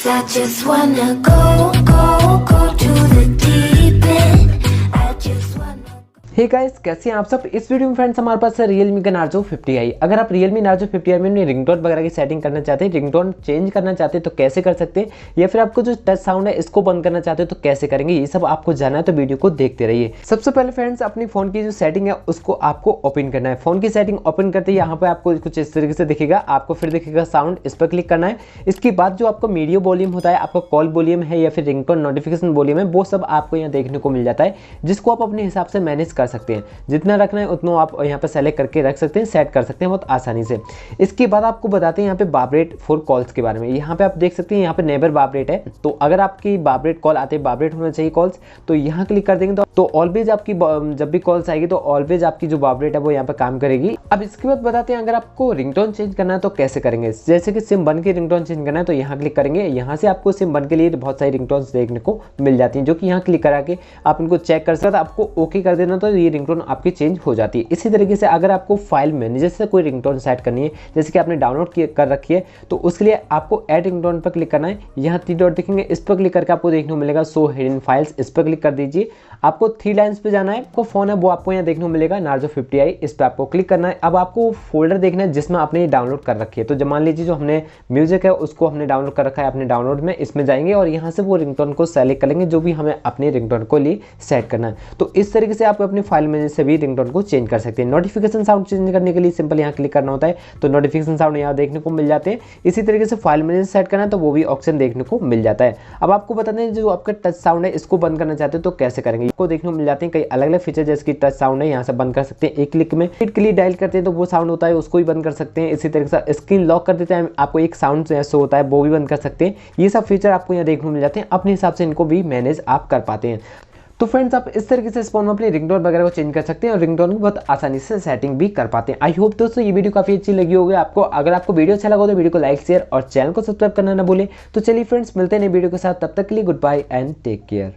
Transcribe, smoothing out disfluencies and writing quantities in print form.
I just wanna go to the deep end. I just wanna hey guys, कैसे हैं आप सब। इस वीडियो में फ्रेंड्स हमारे पास है Realme का Narzo 50i। अगर आप Realme Narzo 50i में अपनी रिंगटोन वगैरह की सेटिंग करना चाहते हैं, रिंगटोन चेंज करना चाहते हैं तो कैसे कर सकते हैं, या फिर आपको जो टच साउंड है इसको बंद करना चाहते हो तो कैसे करेंगे, ये सब आपको जानना है तो वीडियो को देखते रहिए। सबसे पहले फ्रेंड्स अपनी फोन की जो सेटिंग है उसको आपको ओपन करना है। फोन की सेटिंग ओपन करते ही यहाँ पे आपको कुछ इस तरीके से दिखेगा, आपको फिर दिखेगा साउंड, इस पर क्लिक करना है। इसके बाद जो आपका मीडियो वॉल्यूम होता है, आपका कॉल वॉल्यूम है या फिर रिंगटोन नोटिफिकेशन वॉल्यूम है, वो सब आपको यहाँ देखने को मिल जाता है, जिसको आप अपने हिसाब से मैनेज कर सकते हैं। जितना रखना है उतना आप यहाँ पे सेलेक्ट करके रख सकते हैं, सेट कर सकते हैं बहुत आसानी से। इसके बाद आपको बताते हैं यहाँ पे वाइब्रेट फॉर कॉल्स के बारे में। यहाँ पे आप देख सकते हैं यहाँ पे नेवर वाइब्रेट है, तो अगर आपकी वाइब्रेट कॉल आते हैं, वाइब्रेट होना चाहिए कॉल्स, तो यहाँ क्लिक कर देंगे तो ऑलवेज आपकी जब भी कॉल्स आएगी तो ऑलवेज आपकी जो वाइब्रेट है वो यहाँ पे काम करेगी। अब इसके बाद बताते हैं अगर आपको रिंगटोन चेंज करना है तो कैसे करेंगे। जैसे कि सिम 1 की रिंगटोन चेंज करना है तो यहाँ क्लिक करेंगे। यहाँ से आपको सिम 1 के लिए बहुत सारी रिंगटोन्स देखने को मिल जाती हैं, जो कि यहाँ क्लिक करा के आप इनको चेक कर सकते हैं। आपको ओके कर देना तो ये रिंगटोन आपकी चेंज हो जाती है। इसी तरीके से अगर आपको फाइल मैनेजर से कोई रिंगटोन सेट करनी है, जैसे कि आपने डाउनलोड कर रखी है, तो उसके लिए आपको ऐड रिंगटोन पर क्लिक करना है। यहाँ 3 डॉट दिखेंगे, इस पर क्लिक करके आपको देखने को मिलेगा शो हिडन फाइल्स, इस पर क्लिक कर दीजिए। आपको 3 लाइन्स पे जाना है, आपको फोन है वो आपको यहाँ देखने को मिलेगा नार्जो 50i, इस पर आपको क्लिक करना है। अब आपको फोल्डर देखना है जिसमें आपने डाउनलोड कर रखी है। तो जब मान लीजिए जो हमने म्यूजिक है उसको हमने डाउनलोड कर रखा है अपने डाउनलोड में, इसमें जाएंगे और यहाँ से वो रिंगटोन को सेलेक्ट कर लेंगे जो भी हमें अपने रिंगटोन को लिए सेट करना है। तो इस तरीके से आप अपने फाइल मैनेजर से भी रिंगटोन को चेंज कर सकते हैं। नोटिफिकेशन साउंड चेंज करने के लिए सिंपल यहाँ क्लिक करना होता है, तो नोटिफिकेशन साउंड यहाँ देखने को मिल जाते हैं। इसी तरीके से फाइल मैनेजर सेट करना है तो वो भी ऑप्शन देखने को मिल जाता है। अब आपको बताते हैं जो आपका टच साउंड है इसको बंद करना चाहते हो तो कैसे करेंगे। इसको देखने को मिल जाते हैं कई अलग अलग फीचर, जैसे कि टच साउंड है यहाँ से बंद कर सकते हैं एक क्लिक में। हिट के लिए डायल करते हैं तो वो साउंड होता है उसको भी बंद कर सकते हैं। इसी तरीके से स्क्रीन लॉक कर देते हैं, आपको एक साउंड शो होता है वो भी बंद कर सकते हैं। ये सब फीचर आपको यहाँ देखने को मिल जाते हैं, अपने हिसाब से इनको भी मैनेज आप कर पाते हैं। तो फ्रेंड्स आप इस तरीके से इस फोन में अपनी रिंगटोन वगैरह को चेंज कर सकते हैं और रिंगटोन की बहुत आसानी से सेटिंग भी कर पाते हैं। आई होप दोस्तों ये वीडियो काफी अच्छी लगी होगी आपको। अगर आपको वीडियो अच्छा लगा तो वीडियो को लाइक शेयर और चैनल को सब्सक्राइब करना ना भूलें। तो चलिए फ्रेंड्स मिलते हैं नई वीडियो के साथ, तब तक के लिए good bye and take care.